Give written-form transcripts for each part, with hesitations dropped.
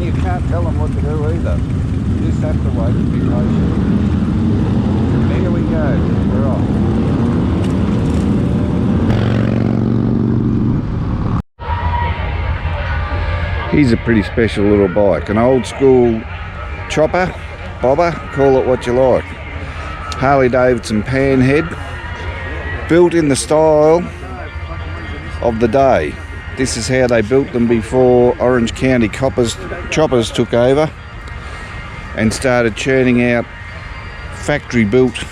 you can't tell them what to do either. You just have to wait and be patient. Here we go, we're off. Here's a pretty special little bike, an old school chopper, bobber, call it what you like. Harley Davidson panhead, built in the style of the day. This is how they built them before Orange County choppers took over and started churning out factory built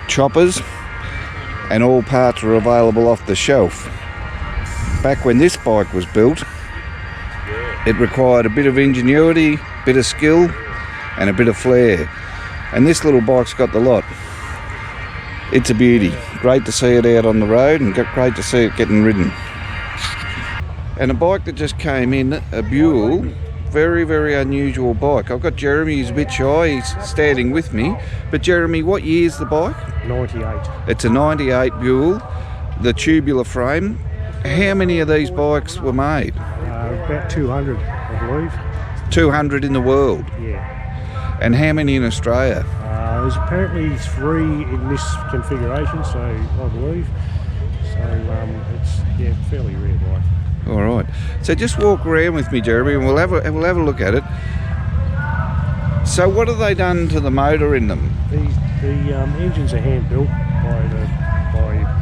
choppers, and all parts were available off the shelf. Back when this bike was built, it required a bit of ingenuity, a bit of skill and a bit of flair, and this little bike's got the lot. It's a beauty. Great to see it out on the road and great to see it getting ridden. And a bike that just came in, a Buell, very, very unusual bike. I've got Jeremy, he's a bit shy, he's standing with me. But Jeremy, what year's the bike? 98. It's a 98 Buell, the tubular frame. How many of these bikes were made? About 200, I believe. 200 in the world? Yeah. And how many in Australia? There's apparently 3 in this configuration, so I believe. So it's fairly rare bike. All right. So just walk around with me, Jeremy, and we'll have a look at it. So what have they done to the motor in them? The engines are hand built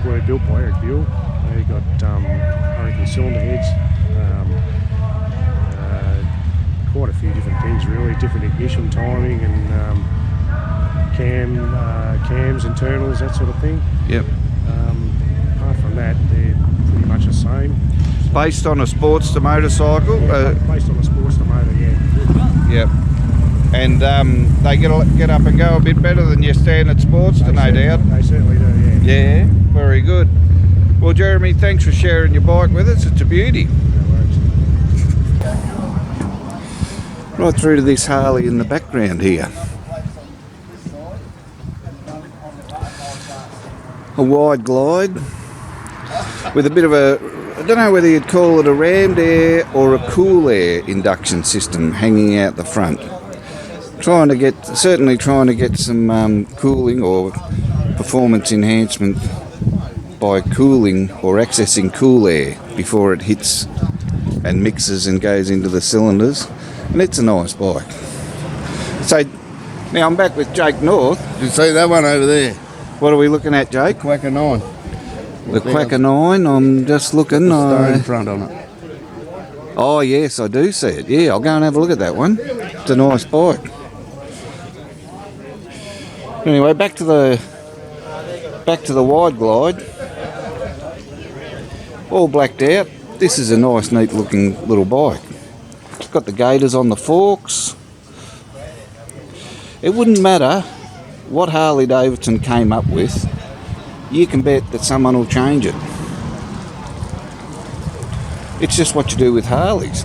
were built by Eric Buell. They got Oregon cylinder heads, quite a few different things really, different ignition timing and cams, internals, that sort of thing. Yep. Apart from that, they're pretty much the same. Based on a Sportster motorcycle? Yeah, based on a Sportster motor, yeah. Yep. And they get up and go a bit better than your standard Sportster, no doubt. They certainly do, yeah. Yeah, very good. Well, Jeremy, thanks for sharing your bike with us. It's a beauty. No worries. Right through to this Harley in the background here. A wide glide with a bit of a, I don't know whether you'd call it a rammed air or a cool air induction system hanging out the front. Certainly trying to get some cooling or performance enhancement by cooling or accessing cool air before it hits and mixes and goes into the cylinders. And it's a nice bike. So now I'm back with Jake North. You see that one over there? What are we looking at, Jake? Quacker 9. The Quacker 9, I'm just looking. Stone front on it. Oh yes, I do see it. Yeah, I'll go and have a look at that one. It's a nice bike. Anyway, back to the wide glide. All blacked out. This is a nice, neat looking little bike. It's got the gaiters on the forks. It wouldn't matter what Harley Davidson came up with. You can bet that someone will change it. It's just what you do with Harleys.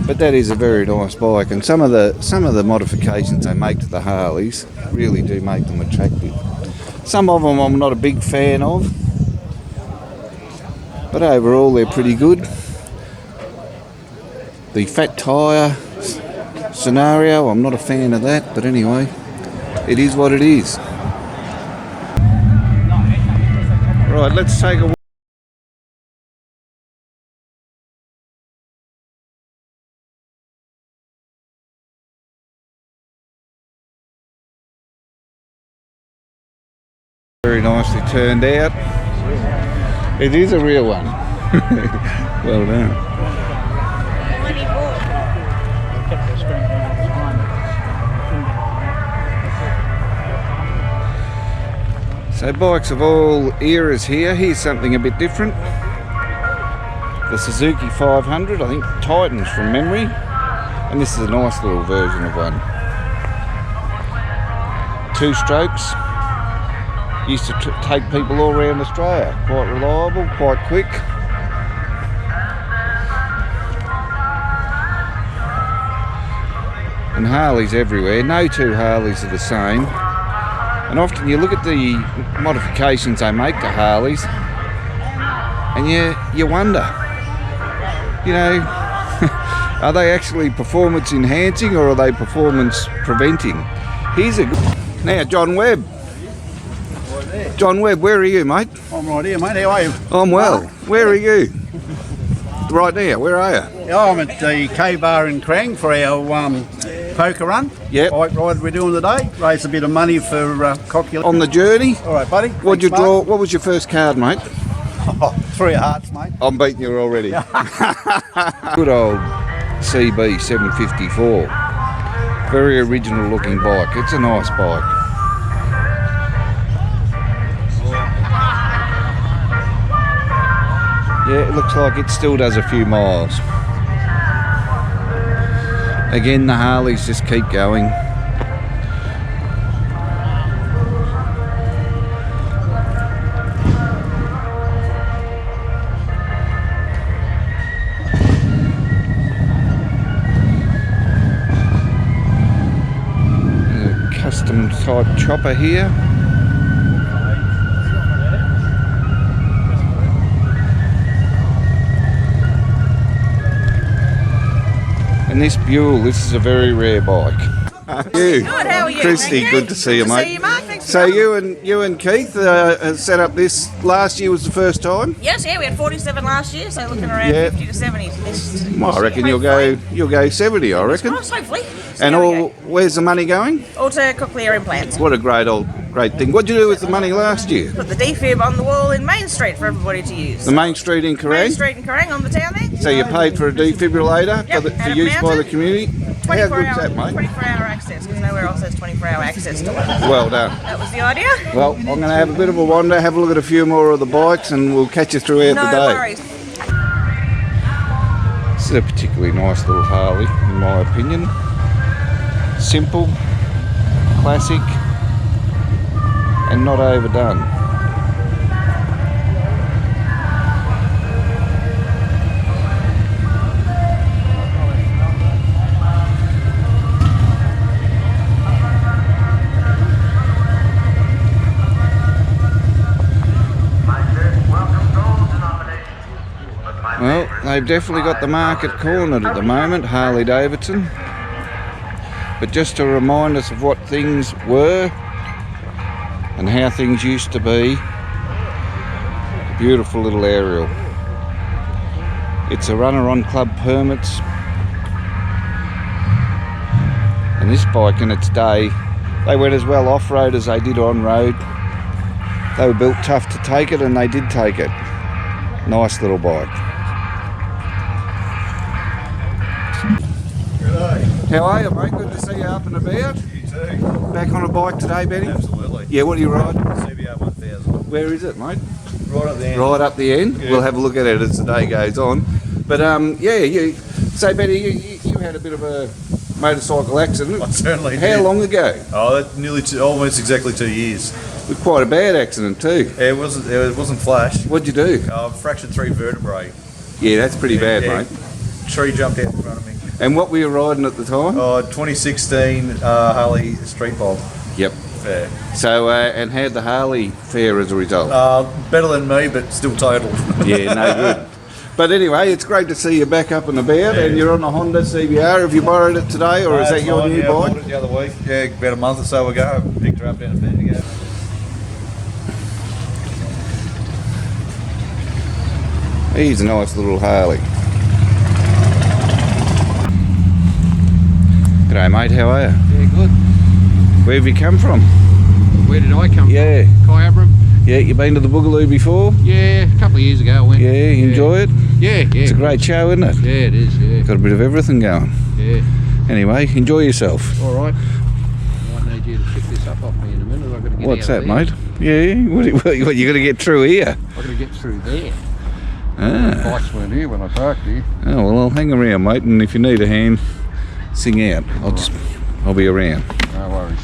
But that is a very nice bike, and some of the modifications they make to the Harleys really do make them attractive. Some of them I'm not a big fan of, but overall they're pretty good. The fat tyre scenario, I'm not a fan of that, but anyway, it is what it is. Right, let's take a very nicely turned out. It is a real one. Well done. So bikes of all eras here. Here's something a bit different. The Suzuki 500, I think Titans from memory. And this is a nice little version of one. 2 strokes. Used to take people all around Australia. Quite reliable, quite quick. And Harleys everywhere. No 2 Harleys are the same. And often you look at the modifications they make to Harleys and you wonder, you know, are they actually performance enhancing or are they performance preventing? Here's a good... Now, John Webb. John Webb, where are you, mate? I'm right here, mate. How are you? I'm well. Where are you? Right now, where are you? Yeah, I'm at the K Bar in Crang for our poker run. Yep. Bike ride we're doing today. Raise a bit of money for Cockula. On the journey? All right, buddy. What'd you draw? What was your first card, mate? Oh, 3 of hearts, mate. I'm beating you already. Good old CB 754. Very original looking bike. It's a nice bike. Yeah, it looks like it still does a few miles. Again, the Harleys just keep going. A custom type chopper here. And this Buell, this is a very rare bike. Good, how are you? Christy, Thank you. good to see you, Good to mate. see you, Mark. Thanks for So coming. you and Keith set up this last year was the first time? Yes, yeah, we had 47 last year, so looking around Yeah. 50 to 70 this Well, I reckon you'll go 70, I reckon. Nice, hopefully. And all, where's the money going? All to cochlear implants. What a great thing. What'd you do with the money last year? Put the defib on the wall in Main Street for everybody to use. The main street in Main Kerrang? Street in Kerrang on the town there. So you paid for a defibrillator Yep, for had it use by the mounted. community? How 24 good's hour, that, mate? 24-hour access, because nowhere else has 24-hour access to it. Well done. That was the idea. Well, I'm going to have a bit of a wander, have a look at a few more of the bikes, and we'll catch you throughout No the day. worries. This is a particularly nice little Harley, in my opinion. Simple, classic, and not overdone. Well, they've definitely got the market cornered at the moment, Harley Davidson. But just to remind us of what things were and how things used to be, beautiful little aerial. It's a runner on club permits. And this bike in its day, they went as well off-road as they did on-road. They were built tough to take it, and they did take it. Nice little bike. How are you, mate? Good to see you up and about. You too. Back on a bike today, Benny? Absolutely. Yeah, what are you riding? CBR 1000. Where is it, mate? Right up there. Right up the end. Yeah. We'll have a look at it as the day goes on. But yeah, so Benny, you had a bit of a motorcycle accident. I certainly How did. long ago? Oh, that nearly almost exactly 2 years. With quite a bad accident too. It wasn't flash. What'd you do? Fractured 3 vertebrae. Yeah, that's pretty bad, Yeah. mate. Tree jumped out in front of me. And what were you riding at the time? 2016 Harley Street Bob. Yep. Yeah. So, and how'd the Harley fare as a result? Better than me, but still totaled. Yeah, no good. But anyway, it's great to see you back up and about, and you're on a Honda CBR. Have you borrowed it today, or is that your new I bike? bought it the other week. Yeah, about a month or so ago. I picked her up down a bit ago. He's a nice little Harley. G'day mate, how are you? Yeah, good. Where have you come from? Where did I come Yeah. from? Kyabram? Yeah, you been to the Boogaloo before? Yeah, a couple of years ago I went. Yeah, you enjoy it? Yeah, yeah. It's a great show, isn't it? Yeah, it is, yeah. Got a bit of everything going. Yeah. Anyway, enjoy yourself. All right. I might need you to pick this up off me in a minute. I've got to get What's out that, of there. mate? Yeah, what you got to get through here? I've got to get through there. Ah. Bikes weren't here when I parked here. Oh, well, I'll hang around, mate, and if you need a hand, sing out. I'll be around. No worries.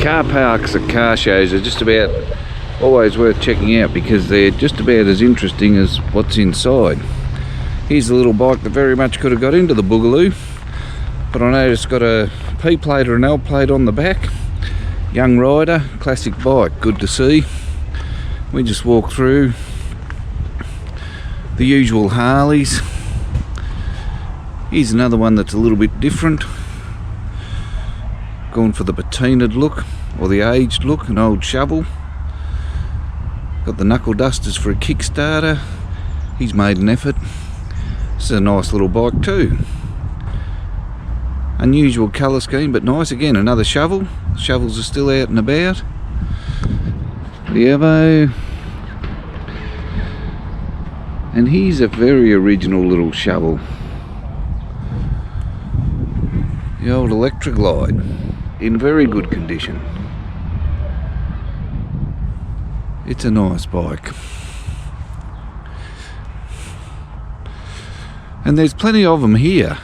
Car parks at car shows are just about always worth checking out because they're just about as interesting as what's inside. Here's a little bike that very much could have got into the Boogaloo, but I noticed it's got a P plate or an L plate on the back. Young rider, classic bike, good to see. We just walk through the usual Harleys. Here's another one that's a little bit different. Going for the patinaed look, or the aged look, an old shovel. Got the knuckle dusters for a Kickstarter. He's made an effort. This is a nice little bike too. Unusual colour scheme, but nice. Again, another shovel. The shovels are still out and about. The Evo. And here's a very original little shovel. The old Electroglide, in very good condition. It's a nice bike. And there's plenty of them here.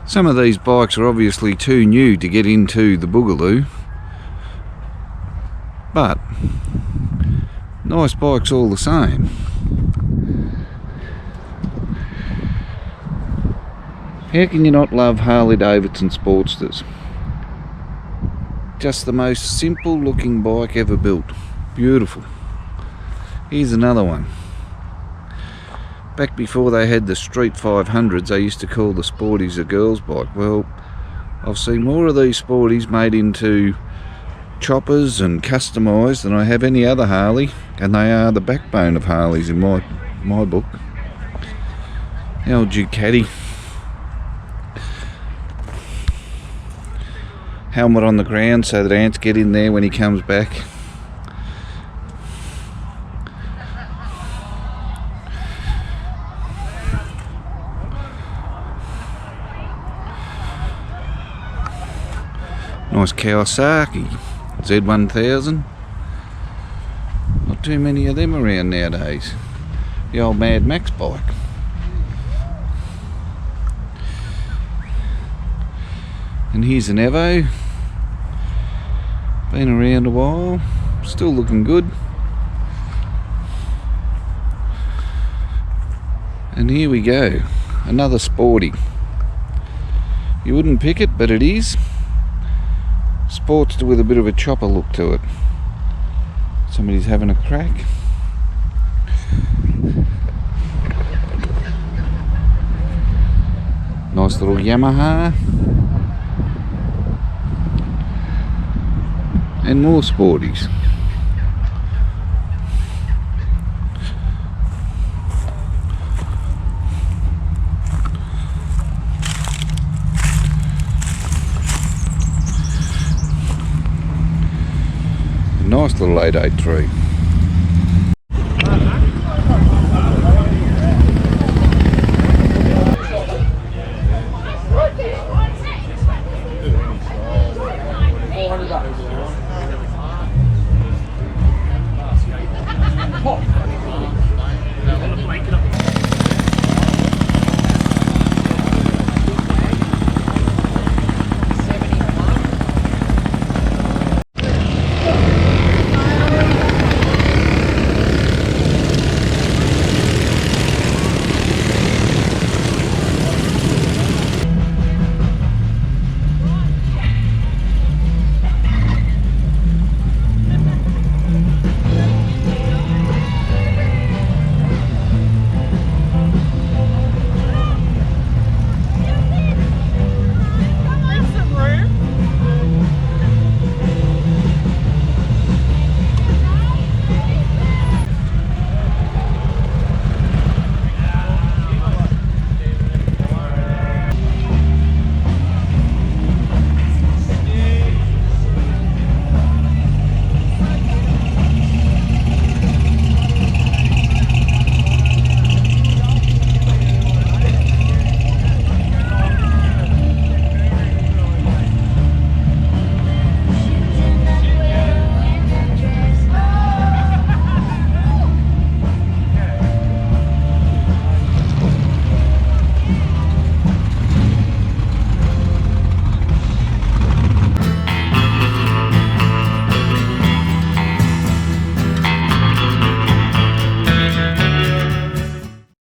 Some of these bikes are obviously too new to get into the Boogaloo, but nice bikes all the same. How can you not love Harley Davidson Sportsters? Just the most simple looking bike ever built. Beautiful. Here's another one. Back before they had the Street 500s, they used to call the Sporties a girl's bike. Well, I've seen more of these Sporties made into choppers and customised than I have any other Harley, and they are the backbone of Harleys in my book. The old Ducati. Helmet on the ground so that ants get in there when he comes back. Nice Kawasaki Z1000. Not too many of them around nowadays. The old Mad Max bike. And here's an Evo. Been around a while, still looking good. And here we go, another Sporty. You wouldn't pick it, but it is. Sportster with a bit of a chopper look to it. Somebody's having a crack. Nice little Yamaha. And more Sporties. Nice little 883.